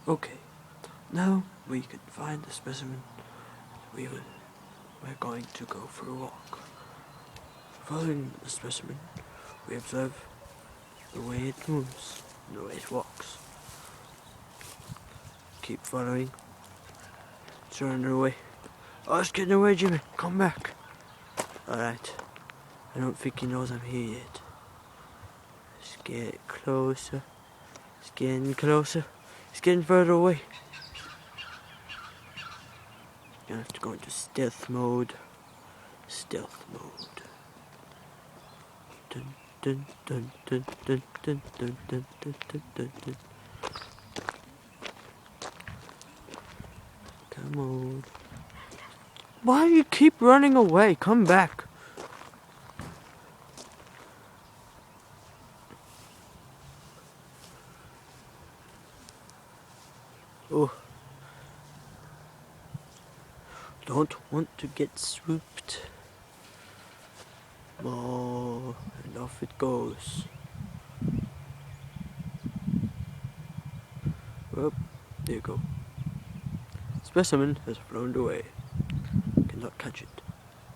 Okay, now we can find the specimen. We're going to go for a walk. Following the specimen, we observe the way it moves, and the way it walks. Keep following. It's running away. Oh, it's getting away, Jimmy. Come back. Alright. I don't think he knows I'm here yet. Let's get closer. It's getting closer. It's getting further away. Gonna have to go into stealth mode. Stealth mode. Dun dun dun dun dun dun dun dun dun dun dun dun. Come on. Why do you keep running away? Come back. Oh. Don't want to get swooped. Oh, and off it goes. Oh, there you go. Specimen has flown away. Cannot catch it.